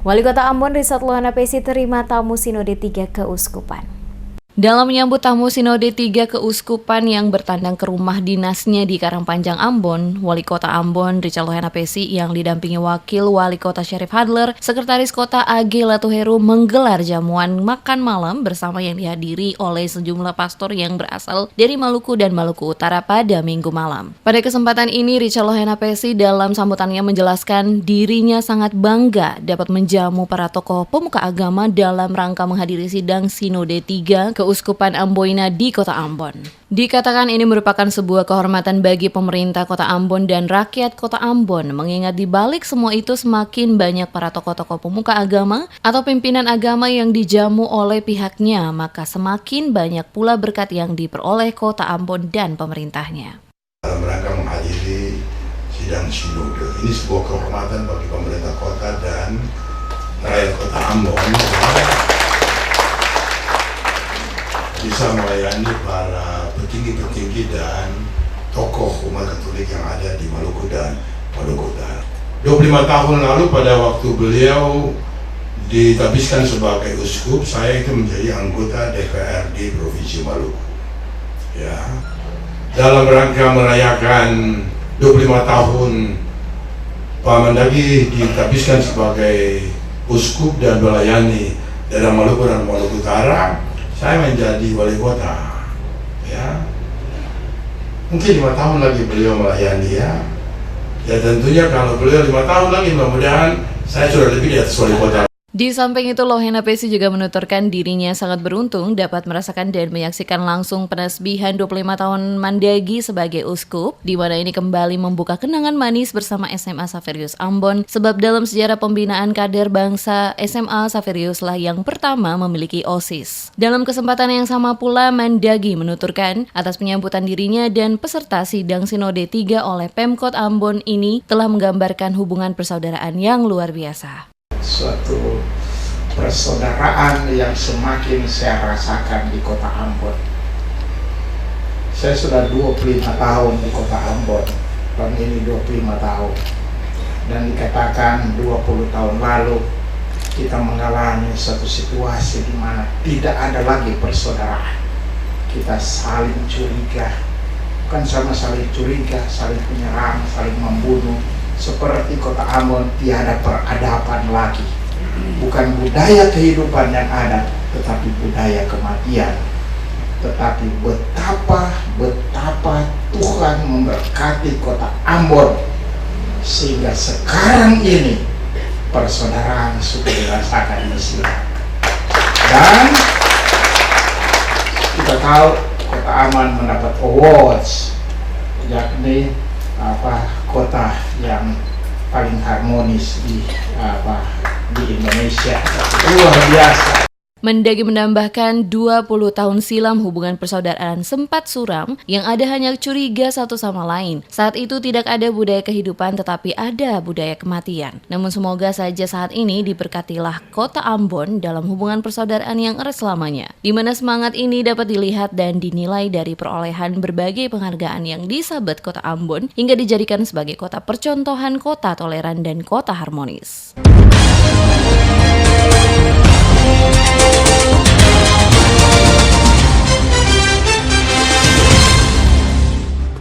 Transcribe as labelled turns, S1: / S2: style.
S1: Wali Kota Ambon Richard Lohana Pesi terima tamu Sinode 3 Keuskupan.
S2: Dalam menyambut tamu Sinode 3 Keuskupan yang bertandang ke rumah dinasnya di Karangpanjang, Ambon, Wali Kota Ambon Richard Lohana Pesi yang didampingi Wakil Wali Kota Syarif Hadler, Sekretaris Kota AG Latuheru menggelar jamuan makan malam bersama yang dihadiri oleh sejumlah pastor yang berasal dari Maluku dan Maluku Utara pada Minggu malam. Pada kesempatan ini, Richard Lohana Pesi dalam sambutannya menjelaskan dirinya sangat bangga dapat menjamu para tokoh pemuka agama dalam rangka menghadiri sidang Sinode 3 Keuskupan Amboina di Kota Ambon. Dikatakan ini merupakan sebuah kehormatan bagi pemerintah Kota Ambon dan rakyat Kota Ambon, mengingat di balik semua itu semakin banyak para tokoh-tokoh pemuka agama atau pimpinan agama yang dijamu oleh pihaknya, maka semakin banyak pula berkat yang diperoleh Kota Ambon dan pemerintahnya.
S3: Dalam rangka menghadiri sidang Sinode, ini sebuah kehormatan bagi pemerintah kota dan rakyat Kota Ambon bisa melayani para petinggi-petinggi dan tokoh umat Katolik yang ada di Maluku dan Maluku Utara. 25 tahun lalu pada waktu beliau ditabiskan sebagai uskup, saya itu menjadi anggota DPRD Provinsi Maluku. Ya, dalam rangka merayakan 25 tahun Pak Mendagri ditabiskan sebagai uskup dan melayani daerah Maluku dan Maluku Utara, saya menjadi wali kota. Ya, mungkin 5 tahun lagi beliau melayani ya. Ya tentunya kalau beliau 5 tahun lagi, mudah-mudahan saya sudah lebih di atas wali kota.
S2: Di samping itu, Lohana Pesi juga menuturkan dirinya sangat beruntung dapat merasakan dan menyaksikan langsung penasbihan 25 tahun Mandagi sebagai uskup, di mana ini kembali membuka kenangan manis bersama SMA Xaverius Ambon, sebab dalam sejarah pembinaan kader bangsa, SMA Xaverius lah yang pertama memiliki OSIS. Dalam kesempatan yang sama pula, Mandagi menuturkan atas penyambutan dirinya dan peserta sidang Sinode 3 oleh Pemkot Ambon ini telah menggambarkan hubungan persaudaraan yang luar biasa.
S4: Suatu persaudaraan yang semakin saya rasakan di Kota Ambon. Saya sudah 25 tahun di Kota Ambon, tahun ini 25 tahun. Dan dikatakan 20 tahun lalu kita mengalami suatu situasi di mana tidak ada lagi persaudaraan. Kita saling curiga, bukan sama saling curiga, saling menyerang, saling membunuh. Seperti Kota Ambon tiada peradaban lagi, bukan budaya kehidupan yang ada, tetapi budaya kematian. Tetapi betapa Tuhan memberkati Kota Ambon sehingga sekarang ini persaudaraan sudah dirasakan di sini. Dan kita tahu Kota Ambon mendapat awards, yakni kota yang paling harmonis di Indonesia. Luar biasa.
S2: Mendagri menambahkan 20 tahun silam hubungan persaudaraan sempat suram yang ada hanya curiga satu sama lain. Saat itu tidak ada budaya kehidupan tetapi ada budaya kematian. Namun semoga saja saat ini diberkatilah Kota Ambon dalam hubungan persaudaraan yang erat selamanya, di mana semangat ini dapat dilihat dan dinilai dari perolehan berbagai penghargaan yang disabet Kota Ambon hingga dijadikan sebagai kota percontohan kota toleran dan kota harmonis.